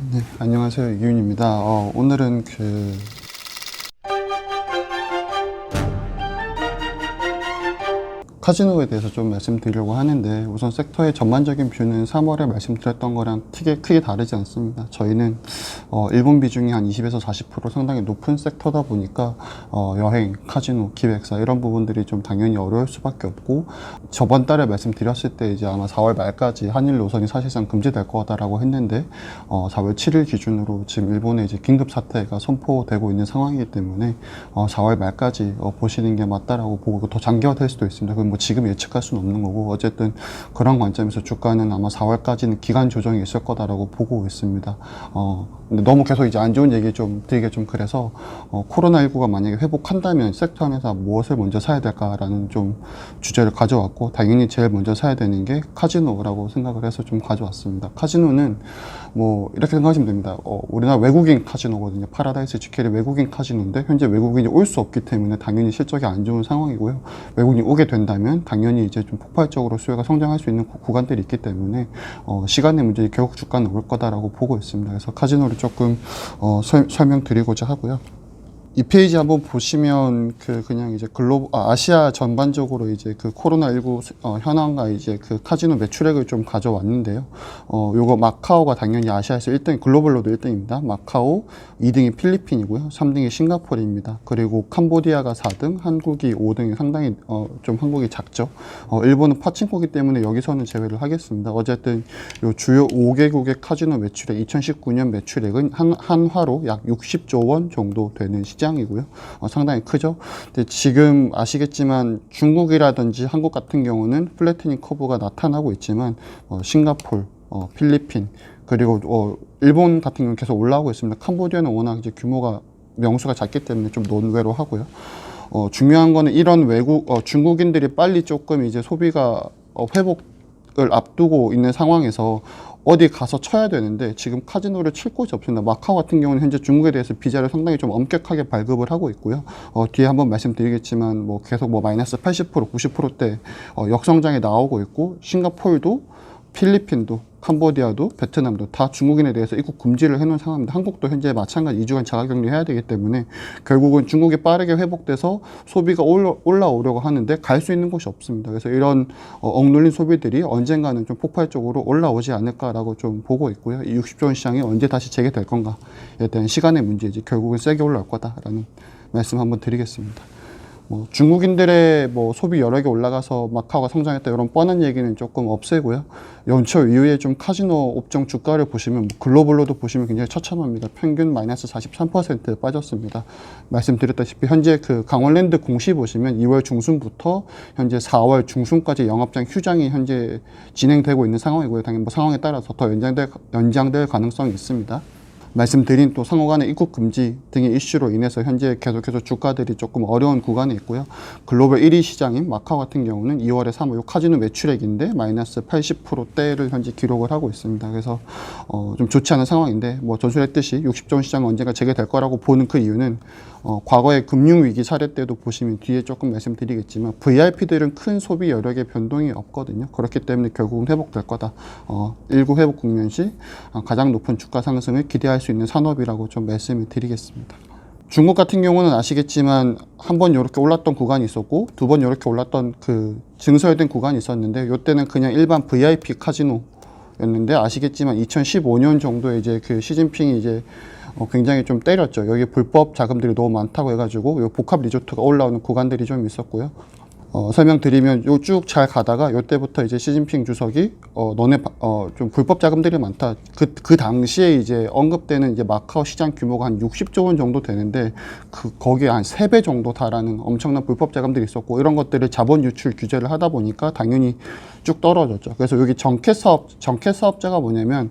네, 안녕하세요. 이윤입니다. 오늘은 카지노에 대해서 좀 말씀드리려고 하는데, 우선 섹터의 전반적인 뷰는 3월에 말씀드렸던 거랑 크게 다르지 않습니다. 저희는 일본 비중이 한 20에서 40% 상당히 높은 섹터다 보니까 여행, 카지노, 기획사 이런 부분들이 좀 당연히 어려울 수밖에 없고, 저번 달에 말씀드렸을 때 이제 아마 4월 말까지 한일 노선이 사실상 금지될 거다라고 했는데 4월 7일 기준으로 지금 일본에 이제 긴급 사태가 선포되고 있는 상황이기 때문에 4월 말까지 보시는 게 맞다라고 보고, 더 장기화될 수도 있습니다. 그건 뭐 지금 예측할 수는 없는 거고, 어쨌든 그런 관점에서 주가는 아마 4월까지는 기간 조정이 있을 거다라고 보고 있습니다. 근데 너무 계속 이제 안 좋은 얘기 좀 드리게 좀 그래서 코로나19가 만약에 회복한다면 섹터 안에서 무엇을 먼저 사야 될까라는 좀 주제를 가져왔고, 당연히 제일 먼저 사야 되는 게 카지노라고 생각을 해서 좀 가져왔습니다. 카지노는 뭐 이렇게 생각하시면 됩니다. 우리나라 외국인 카지노거든요. 파라다이스 지켈이 외국인 카지노인데 현재 외국인이 올 수 없기 때문에 당연히 실적이 안 좋은 상황이고요. 외국인이 오게 된다면 당연히 이제 좀 폭발적으로 수요가 성장할 수 있는 구간들이 있기 때문에 시간의 문제, 결국 주가는 올 거다라고 보고 있습니다. 그래서 카지노를 조금 설명드리고자 하고요. 이 페이지 한번 보시면 그냥 이제 아시아 전반적으로 이제 그 코로나19 현황과 이제 그 카지노 매출액을 좀 가져왔는데요. 요거 마카오가 당연히 아시아에서 1등, 글로벌로도 1등입니다. 마카오, 2등이 필리핀이고요. 3등이 싱가포르입니다. 그리고 캄보디아가 4등, 한국이 5등이 상당히 좀 한국이 작죠. 일본은 파친코기 때문에 여기서는 제외를 하겠습니다. 어쨌든 요 주요 5개국의 카지노 매출액, 2019년 매출액은 한화로 약 60조 원 정도 되는 시장이고요. 상당히 크죠. 근데 지금 아시겠지만 중국이라든지 한국 같은 경우는 플래티닝 커브가 나타나고 있지만 싱가포르, 필리핀, 그리고 일본 같은 경우는 계속 올라오고 있습니다. 캄보디아는 워낙 이제 규모가 명수가 작기 때문에 좀 논외로 하고요. 중요한 거는 이런 중국인들이 빨리 조금 이제 소비가 회복을 앞두고 있는 상황에서 어디 가서 쳐야 되는데 지금 카지노를 칠 곳이 없습니다. 마카오 같은 경우는 현재 중국에 대해서 비자를 상당히 좀 엄격하게 발급을 하고 있고요. 뒤에 한번 말씀드리겠지만 뭐 계속 뭐 마이너스 80%, 90%대 역성장이 나오고 있고, 싱가포르도 필리핀도 캄보디아도 베트남도 다 중국인에 대해서 입국 금지를 해놓은 상황입니다. 한국도 현재 마찬가지 2주간 자가격리 해야 되기 때문에 결국은 중국이 빠르게 회복돼서 소비가 올라오려고 하는데 갈 수 있는 곳이 없습니다. 그래서 이런 억눌린 소비들이 언젠가는 좀 폭발적으로 올라오지 않을까라고 좀 보고 있고요. 이 60조 원 시장이 언제 다시 재개될 건가에 대한 시간의 문제이지 결국은 세게 올라올 거다라는 말씀 한번 드리겠습니다. 중국인들의 소비 여러 개 올라가서 마카오가 성장했다 이런 뻔한 얘기는 조금 없애고요. 연초 이후에 좀 카지노 업종 주가를 보시면 글로벌로도 보시면 굉장히 처참합니다. 평균 마이너스 43% 빠졌습니다. 말씀드렸다시피 현재 그 강원랜드 공시 보시면 2월 중순부터 현재 4월 중순까지 영업장 휴장이 현재 진행되고 있는 상황이고요. 당연히 상황에 따라서 더 연장될 가능성이 있습니다. 말씀드린 또 상호 간의 입국 금지 등의 이슈로 인해서 현재 계속해서 주가들이 조금 어려운 구간에 있고요. 글로벌 1위 시장인 마카오 같은 경우는 2월에 3월 카지노 매출액인데 마이너스 80%대를 현재 기록을 하고 있습니다. 그래서 좀 좋지 않은 상황인데 전술했듯이 60조 원 시장은 언젠가 재개될 거라고 보는 그 이유는 과거의 금융위기 사례 때도 보시면 뒤에 조금 말씀드리겠지만 VIP들은 큰 소비 여력의 변동이 없거든요. 그렇기 때문에 결국은 회복될 거다. 19 회복 국면 시 가장 높은 주가 상승을 기대할 수 있는 산업이라고 좀 말씀을 드리겠습니다. 중국 같은 경우는 아시겠지만 한 번 이렇게 올랐던 구간이 있었고 두 번 이렇게 올랐던 그 증설된 구간이 있었는데 이때는 그냥 일반 VIP 카지노였는데 아시겠지만 2015년 정도에 이제 그 시진핑이 이제 굉장히 좀 때렸죠. 여기 불법 자금들이 너무 많다고 해가지고 요 복합 리조트가 올라오는 구간들이 좀 있었고요. 설명드리면 요 쭉 잘 가다가 요때부터 이제 시진핑 주석이 너네 좀 불법 자금들이 많다. 그 당시에 이제 언급되는 이제 마카오 시장 규모가 한 60조 원 정도 되는데 거기에 한 3배 정도 달하는 엄청난 불법 자금들이 있었고 이런 것들을 자본 유출 규제를 하다 보니까 당연히 쭉 떨어졌죠. 그래서 여기 정켓 사업자가 뭐냐면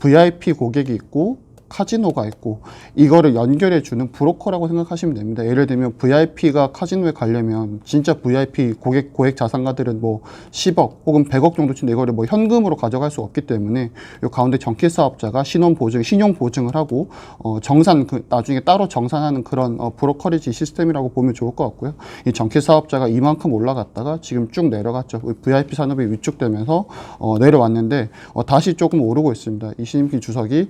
VIP 고객이 있고 카지노가 있고 이거를 연결해주는 브로커라고 생각하시면 됩니다. 예를 들면 VIP가 카지노에 가려면 진짜 VIP 고액 자산가들은 뭐 10억 혹은 100억 정도 치는데 이거를 뭐 현금으로 가져갈 수 없기 때문에 이 가운데 정키 사업자가 신용 보증을 하고 나중에 따로 정산하는 그런 브로커리지 시스템이라고 보면 좋을 것 같고요. 이 정키 사업자가 이만큼 올라갔다가 지금 쭉 내려갔죠. VIP 산업이 위축되면서 내려왔는데 다시 조금 오르고 있습니다. 이 시진핑 주석이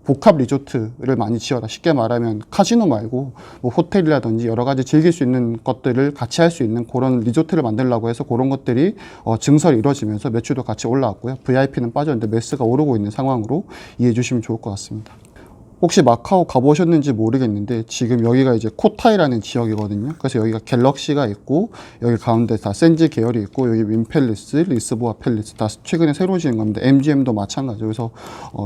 복합 리조트를 많이 지어라. 쉽게 말하면 카지노 말고 뭐 호텔이라든지 여러 가지 즐길 수 있는 것들을 같이 할 수 있는 그런 리조트를 만들려고 해서 그런 것들이 증설이 이루어지면서 매출도 같이 올라왔고요. VIP는 빠졌는데 매스가 오르고 있는 상황으로 이해해 주시면 좋을 것 같습니다. 혹시 마카오 가보셨는지 모르겠는데 지금 여기가 이제 코타이라는 지역이거든요. 그래서 여기가 갤럭시가 있고 여기 가운데 다 센지 계열이 있고 여기 윈팰리스, 리스보아 팰리스 다 최근에 새로 지은 겁니다. MGM도 마찬가지죠. 그래서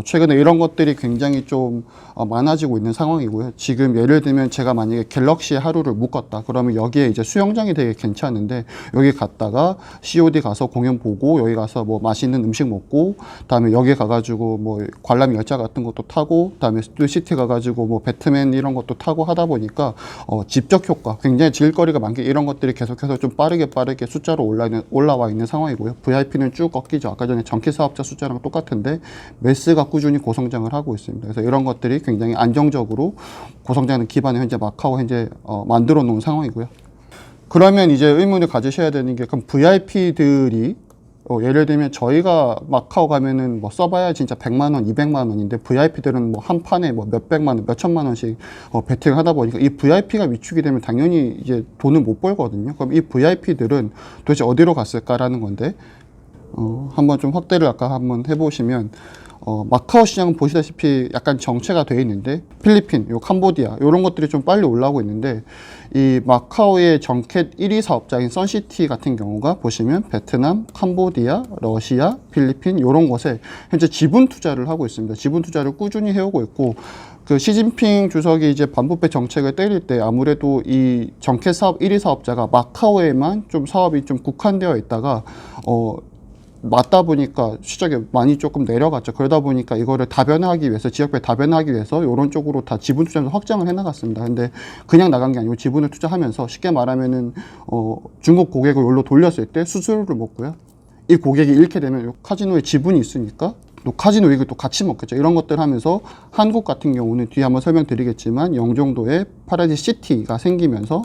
최근에 이런 것들이 굉장히 좀 많아지고 있는 상황이고요. 지금 예를 들면 제가 만약에 갤럭시에 하루를 묵었다 그러면 여기에 이제 수영장이 되게 괜찮은데 여기 갔다가 COD 가서 공연 보고 여기 가서 뭐 맛있는 음식 먹고 그다음에 여기 가가지고 뭐 관람 열차 같은 것도 타고 그다음에 시티 가가지고 뭐 배트맨 이런 것도 타고 하다 보니까 집적 효과 굉장히 질거리가 많게 이런 것들이 계속해서 좀 빠르게 숫자로 올라와 있는 상황이고요. VIP는 쭉 꺾이죠. 아까 전에 전기 사업자 숫자랑 똑같은데 매스가 꾸준히 고성장을 하고 있습니다. 그래서 이런 것들이 굉장히 안정적으로 고성장하는 기반을 현재 마카오 만들어 놓은 상황이고요. 그러면 이제 의문을 가지셔야 되는 게 그럼 VIP들이 예를 들면 저희가 마카오 가면은 뭐 써봐야 진짜 100만 원, 200만 원인데 VIP들은 뭐 한 판에 뭐 몇백만 원, 몇천만 원씩 베팅을 하다 보니까 이 VIP가 위축이 되면 당연히 이제 돈을 못 벌거든요. 그럼 이 VIP들은 도대체 어디로 갔을까라는 건데 한번 좀 확대를 아까 한번 해보시면 마카오 시장은 보시다시피 약간 정체가 되어 있는데 필리핀, 캄보디아 이런 것들이 좀 빨리 올라오고 있는데 이 마카오의 정켓 1위 사업자인 선시티 같은 경우가 보시면 베트남, 캄보디아, 러시아, 필리핀 이런 곳에 현재 지분 투자를 하고 있습니다. 지분 투자를 꾸준히 해오고 있고 그 시진핑 주석이 이제 반부패 정책을 때릴 때 아무래도 이 정켓 사업 1위 사업자가 마카오에만 좀 사업이 좀 국한되어 있다가 맞다 보니까 시작이 많이 조금 내려갔죠. 그러다 보니까 이거를 다변화하기 위해서 지역별 다변화하기 위해서 이런 쪽으로 다 지분 투자를 확장을 해나갔습니다. 근데 그냥 나간 게 아니고 지분을 투자하면서 쉽게 말하면은 중국 고객을 여기로 돌렸을 때 수수료를 먹고요. 이 고객이 잃게 되면 카지노에 지분이 있으니까 또 카지노 이익을 또 같이 먹겠죠. 이런 것들 하면서 한국 같은 경우는 뒤에 한번 설명드리겠지만 영종도에 파라디스 시티가 생기면서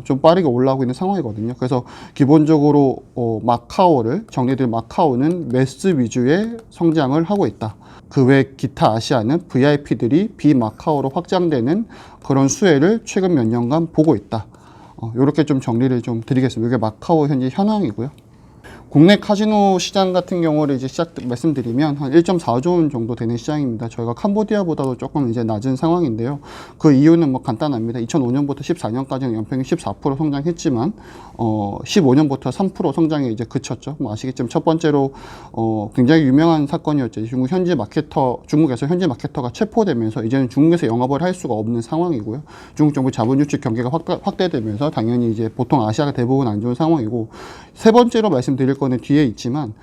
좀 빠르게 올라오고 있는 상황이거든요. 그래서 기본적으로 마카오를 정리될 마카오는 매스 위주의 성장을 하고 있다. 그 외 기타 아시아는 VIP들이 비마카오로 확장되는 그런 수혜를 최근 몇 년간 보고 있다. 이렇게 좀 정리를 좀 드리겠습니다. 이게 마카오 현재 현황이고요. 국내 카지노 시장 같은 경우를 이제 말씀드리면 한 1.4조 원 정도 되는 시장입니다. 저희가 캄보디아보다도 조금 이제 낮은 상황인데요. 그 이유는 뭐 간단합니다. 2005년부터 14년까지는 연평균 14% 성장했지만 15년부터 3% 성장에 이제 그쳤죠. 뭐 아시겠지만 첫 번째로 굉장히 유명한 사건이었죠. 중국에서 현지 마케터가 체포되면서 이제는 중국에서 영업을 할 수가 없는 상황이고요. 중국 정부 자본 유치 경계가 확대되면서 당연히 이제 보통 아시아가 대부분 안 좋은 상황이고 세 번째로 말씀드릴 거는 뒤에 있지만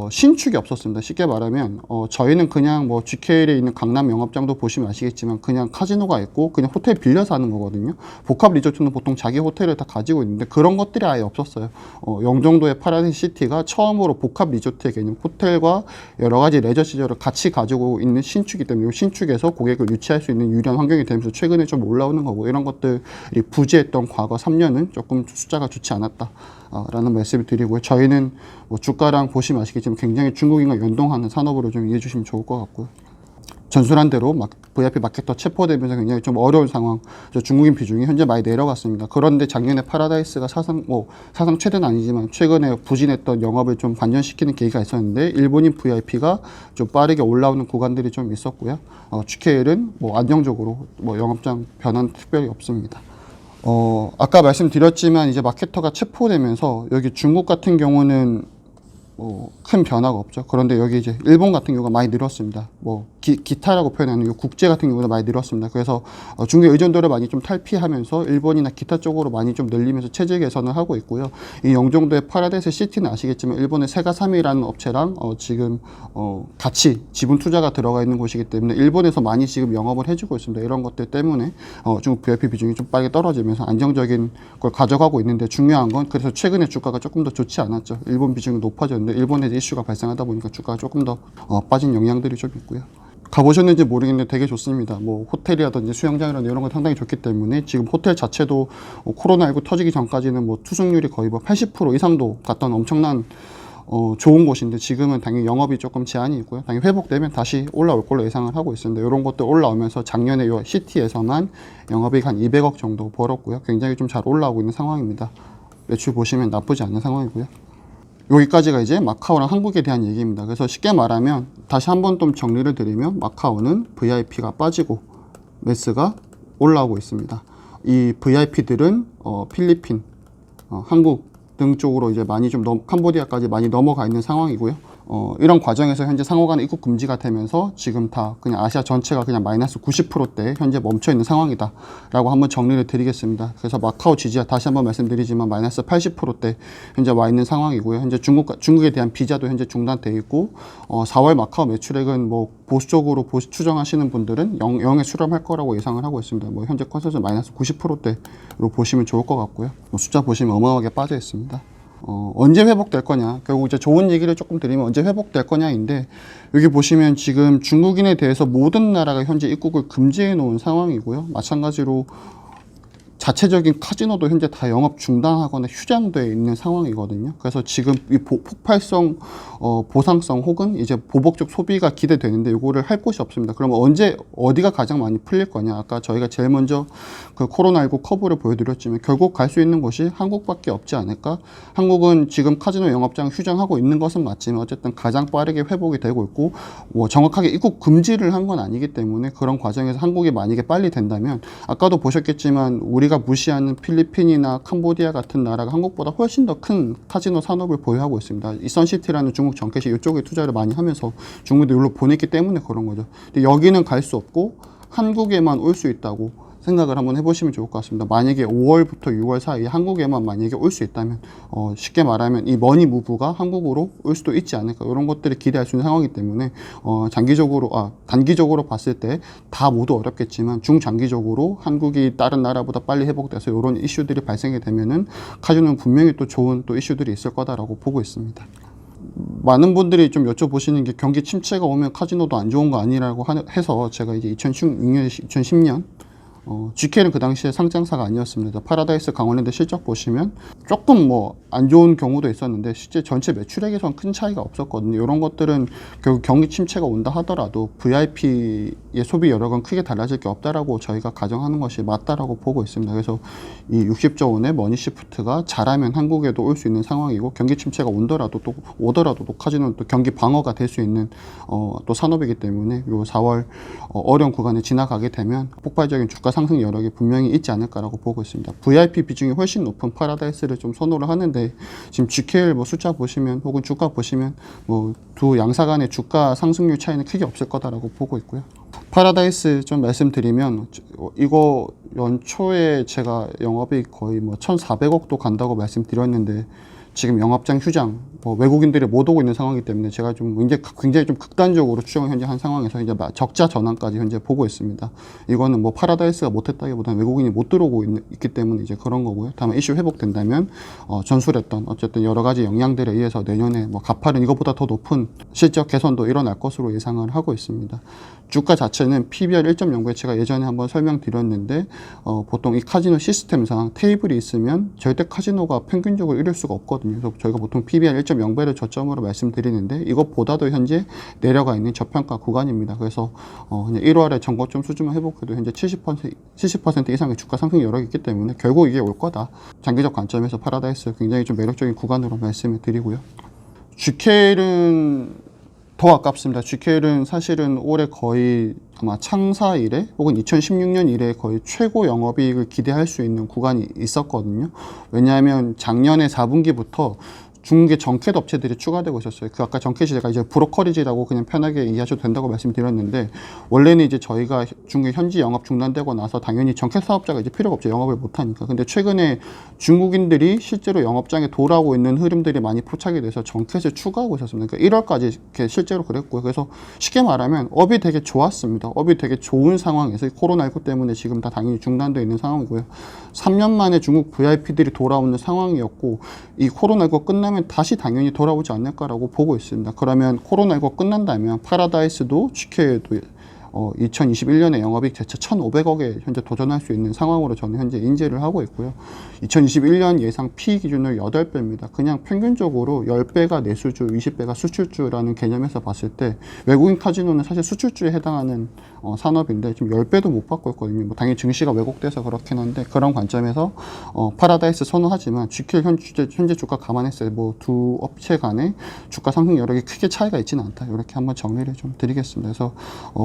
신축이 없었습니다. 쉽게 말하면 저희는 그냥 뭐 GKL에 있는 강남 영업장도 보시면 아시겠지만 그냥 카지노가 있고 그냥 호텔 빌려서 하는 거거든요. 복합 리조트는 보통 자기 호텔을 다 가지고 있는데 그런 것들이 아예 없었어요. 영종도의 파라디스 시티가 처음으로 복합 리조트의 개념, 호텔과 여러 가지 레저 시설을 같이 가지고 있는 신축이기 때문에 이 신축에서 고객을 유치할 수 있는 유리한 환경이 되면서 최근에 좀 올라오는 거고 이런 것들이 부재했던 과거 3년은 조금 숫자가 좋지 않았다. 라는 말씀을 드리고요. 저희는 뭐 주가랑 보시면 아시겠지만 굉장히 중국인과 연동하는 산업으로 좀 이해해 주시면 좋을 것 같고요. 전술한 대로 VIP 마케터 체포되면서 굉장히 좀 어려운 상황, 중국인 비중이 현재 많이 내려갔습니다. 그런데 작년에 파라다이스가 사상 최대는 아니지만 최근에 부진했던 영업을 좀 반전시키는 계기가 있었는데 일본인 VIP가 좀 빠르게 올라오는 구간들이 좀 있었고요. GKL은 뭐 안정적으로 뭐 영업장 변화는 특별히 없습니다. 아까 말씀드렸지만 이제 마케터가 체포되면서 여기 중국 같은 경우는 큰 변화가 없죠. 그런데 여기 이제 일본 같은 경우가 많이 늘었습니다. 뭐 기타라고 표현하는 이 국제 같은 경우도 많이 늘었습니다. 그래서 중국의 의존도를 많이 좀 탈피하면서 일본이나 기타 쪽으로 많이 좀 늘리면서 체질 개선을 하고 있고요. 이 영종도의 파라다이스 시티는 아시겠지만 일본의 세가사미라는 업체랑 지금 같이 지분 투자가 들어가 있는 곳이기 때문에 일본에서 많이 지금 영업을 해주고 있습니다. 이런 것들 때문에 중국 VIP 비중이 좀 빨리 떨어지면서 안정적인 걸 가져가고 있는데, 중요한 건 그래서 최근에 주가가 조금 더 좋지 않았죠. 일본 비중이 높아졌는데 일본에서 이슈가 발생하다 보니까 주가가 조금 더 빠진 영향들이 좀 있고요. 가보셨는지 모르겠는데 되게 좋습니다. 뭐 호텔이라든지 수영장이라든지 이런 건 상당히 좋기 때문에 지금 호텔 자체도 코로나19 터지기 전까지는 뭐 투숙률이 거의 뭐 80% 이상도 갔던 엄청난 좋은 곳인데, 지금은 당연히 영업이 조금 제한이 있고요. 당연히 회복되면 다시 올라올 걸로 예상을 하고 있습니다. 이런 것들 올라오면서 작년에 요 시티에서만 영업이익 한 200억 정도 벌었고요. 굉장히 좀 잘 올라오고 있는 상황입니다. 매출 보시면 나쁘지 않은 상황이고요. 여기까지가 이제 마카오랑 한국에 대한 얘기입니다. 그래서 쉽게 말하면 다시 한번 좀 정리를 드리면, 마카오는 VIP가 빠지고 매스가 올라오고 있습니다. 이 VIP들은 필리핀, 한국 등 쪽으로 이제 많이 좀 캄보디아까지 많이 넘어가 있는 상황이고요. 이런 과정에서 현재 상호간의 입국 금지가 되면서 지금 다 그냥 아시아 전체가 그냥 마이너스 90%대 현재 멈춰 있는 상황이다 라고 한번 정리를 드리겠습니다. 그래서 마카오 지지와 다시 한번 말씀드리지만 마이너스 80%대 현재 와 있는 상황이고요. 현재 중국에 대한 비자도 현재 중단돼 있고, 4월 마카오 매출액은 뭐 보수적으로 추정하시는 분들은 0에 수렴할 거라고 예상을 하고 있습니다. 뭐 현재 컨센서스 마이너스 90%대로 보시면 좋을 것 같고요. 숫자 보시면 어마어마하게 빠져 있습니다. 언제 회복될 거냐, 결국 이제 좋은 얘기를 조금 드리면 언제 회복될 거냐인데, 여기 보시면 지금 중국인에 대해서 모든 나라가 현재 입국을 금지해 놓은 상황이고요. 마찬가지로 자체적인 카지노도 현재 다 영업 중단하거나 휴장되어 있는 상황이거든요. 그래서 지금 이 폭발성 보상성 혹은 이제 보복적 소비가 기대되는데 이거를 할 곳이 없습니다. 그러면 언제 어디가 가장 많이 풀릴 거냐? 아까 저희가 제일 먼저 그 코로나19 커브를 보여드렸지만 결국 갈 수 있는 곳이 한국밖에 없지 않을까? 한국은 지금 카지노 영업장 휴장하고 있는 것은 맞지만 어쨌든 가장 빠르게 회복이 되고 있고, 뭐 정확하게 입국 금지를 한 건 아니기 때문에 그런 과정에서 한국이 만약에 빨리 된다면, 아까도 보셨겠지만 우리가 무시하는 필리핀이나 캄보디아 같은 나라가 한국보다 훨씬 더 큰 카지노 산업을 보유하고 있습니다. 이 선시티라는 중국 정켓이 이쪽에 투자를 많이 하면서 중국도 여기로 보냈기 때문에 그런 거죠. 근데 여기는 갈 수 없고 한국에만 올 수 있다고 생각을 한번 해보시면 좋을 것 같습니다. 만약에 5월부터 6월 사이에 한국에만 만약에 올 수 있다면, 쉽게 말하면 이 머니 무브가 한국으로 올 수도 있지 않을까, 이런 것들을 기대할 수 있는 상황이기 때문에 단기적으로 봤을 때 다 모두 어렵겠지만 중장기적으로 한국이 다른 나라보다 빨리 회복돼서 이런 이슈들이 발생이 되면은 카지노는 분명히 또 좋은 또 이슈들이 있을 거다라고 보고 있습니다. 많은 분들이 좀 여쭤보시는 게 경기 침체가 오면 카지노도 안 좋은 거 아니라고 해서 제가 이제 2016년, 2010년 GK는 그 당시에 상장사가 아니었습니다. 파라다이스 강원랜드 실적 보시면 조금 뭐 안 좋은 경우도 있었는데 실제 전체 매출액에선 큰 차이가 없었거든요. 이런 것들은 결국 경기 침체가 온다 하더라도 VIP의 소비 여력은 크게 달라질 게 없다라고 저희가 가정하는 것이 맞다라고 보고 있습니다. 그래서 이 60조 원의 머니시프트가 잘하면 한국에도 올 수 있는 상황이고, 경기 침체가 오더라도 또 카지노는 또 경기 방어가 될 수 있는 또 산업이기 때문에 요 4월 어려운 구간을 지나가게 되면 폭발적인 주가 상승 여력이 분명히 있지 않을까라고 보고 있습니다. VIP 비중이 훨씬 높은 파라다이스를 좀 선호를 하는데, 지금 GKL 뭐 숫자 보시면 혹은 주가 보시면 뭐 두 양사 간의 주가 상승률 차이는 크게 없을 거다라고 보고 있고요. 파라다이스 좀 말씀드리면, 이거 연초에 제가 영업이 거의 뭐 1,400억도 간다고 말씀드렸는데 지금 영업장 휴장, 외국인들이 못 오고 있는 상황이기 때문에 제가 좀 굉장히 좀 극단적으로 추정을 현재 한 상황에서 이제 적자 전환까지 현재 보고 있습니다. 이거는 뭐 파라다이스가 못했다기보다는 외국인이 못 들어오고 있기 때문에 이제 그런 거고요. 다만 이슈 회복된다면 전술했던 어쨌든 여러 가지 영향들에 의해서 내년에 뭐 가파른 이것보다 더 높은 실적 개선도 일어날 것으로 예상을 하고 있습니다. 주가 자체는 PBR 1.09에 제가 예전에 한번 설명드렸는데, 보통 이 카지노 시스템상 테이블이 있으면 절대 카지노가 평균적으로 이룰 수가 없거든요. 그래서 저희가 보통 PBR 1.0배를 저점으로 말씀드리는데 이것보다도 현재 내려가 있는 저평가 구간입니다. 그래서 그냥 1월에 전고점 수준만 회복해도 현재 70% 이상의 주가 상승 여력이 있기 때문에 결국 이게 올 거다. 장기적 관점에서 파라다이스 굉장히 좀 매력적인 구간으로 말씀을 드리고요. GK는 더 아깝습니다. GK는 사실은 올해 거의 아마 창사 이래 혹은 2016년 이래 거의 최고 영업이익을 기대할 수 있는 구간이 있었거든요. 왜냐하면 작년에 4분기부터 중국의 정켓 업체들이 추가되고 있었어요. 그 아까 정켓이 제가 이제 브로커리지라고 그냥 편하게 이해하셔도 된다고 말씀드렸는데, 원래는 이제 저희가 중국의 현지 영업 중단되고 나서 당연히 정켓 사업자가 이제 필요가 없죠. 영업을 못하니까. 근데 최근에 중국인들이 실제로 영업장에 돌아오고 있는 흐름들이 많이 포착이 돼서 정켓을 추가하고 있었습니다. 그러니까 1월까지 이렇게 실제로 그랬고요. 그래서 쉽게 말하면 업이 되게 좋았습니다. 업이 되게 좋은 상황에서 코로나19 때문에 지금 다 당연히 중단되어 있는 상황이고요. 3년 만에 중국 VIP들이 돌아오는 상황이었고, 이 코로나19 끝나면 다시 당연히 돌아오지 않을까라고 보고 있습니다. 그러면 코로나19 끝난다면 파라다이스도 GK도 2021년에 영업이익 대체 1,500억에 현재 도전할 수 있는 상황으로 저는 현재 인지를 하고 있고요. 2021년 예상 PE 기준으로 8배입니다. 그냥 평균적으로 10배가 내수주, 20배가 수출주라는 개념에서 봤을 때 외국인 카지노는 사실 수출주에 해당하는 산업인데 지금 10배도 못 받고 있거든요. 뭐 당연히 증시가 왜곡돼서 그렇긴 한데, 그런 관점에서 파라다이스 선호하지만 GK 현재 주가 감안했을 때 뭐 두 업체 간의 주가 상승 여력이 크게 차이가 있지는 않다. 이렇게 한번 정리를 좀 드리겠습니다. 그래서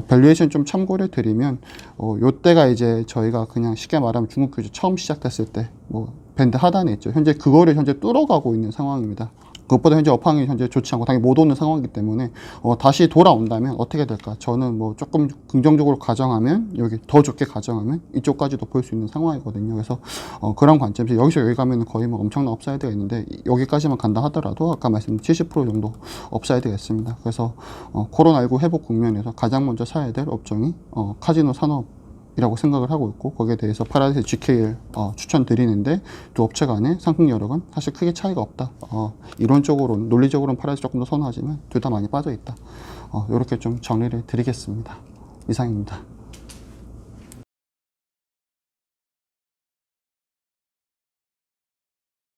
밸류에이션 좀 참고를 드리면 요때가 이제 저희가 그냥 쉽게 말하면 중국 규제 처음 시작됐을 때 뭐 밴드 하단에 있죠. 현재 그거를 현재 뚫어가고 있는 상황입니다. 그것보다 현재 업황이 현재 좋지 않고 당연히 못 오는 상황이기 때문에 다시 돌아온다면 어떻게 될까? 저는 뭐 조금 긍정적으로 가정하면, 여기 더 좋게 가정하면 이쪽까지도 볼 수 있는 상황이거든요. 그래서 그런 관점에서 여기서 여기 가면 거의 뭐 엄청난 업사이드가 있는데, 여기까지만 간다 하더라도 아까 말씀드린 70% 정도 업사이드가 있습니다. 그래서 코로나19 회복 국면에서 가장 먼저 사야 될 업종이 카지노 산업 이라고 생각을 하고 있고, 거기에 대해서 파라다이스 GK를 추천드리는데, 두 업체 간의 상승 여력은 사실 크게 차이가 없다. 이론적으로는, 논리적으로는 파라다이스 조금 더 선호하지만 둘 다 많이 빠져 있다. 이렇게 좀 정리를 드리겠습니다. 이상입니다.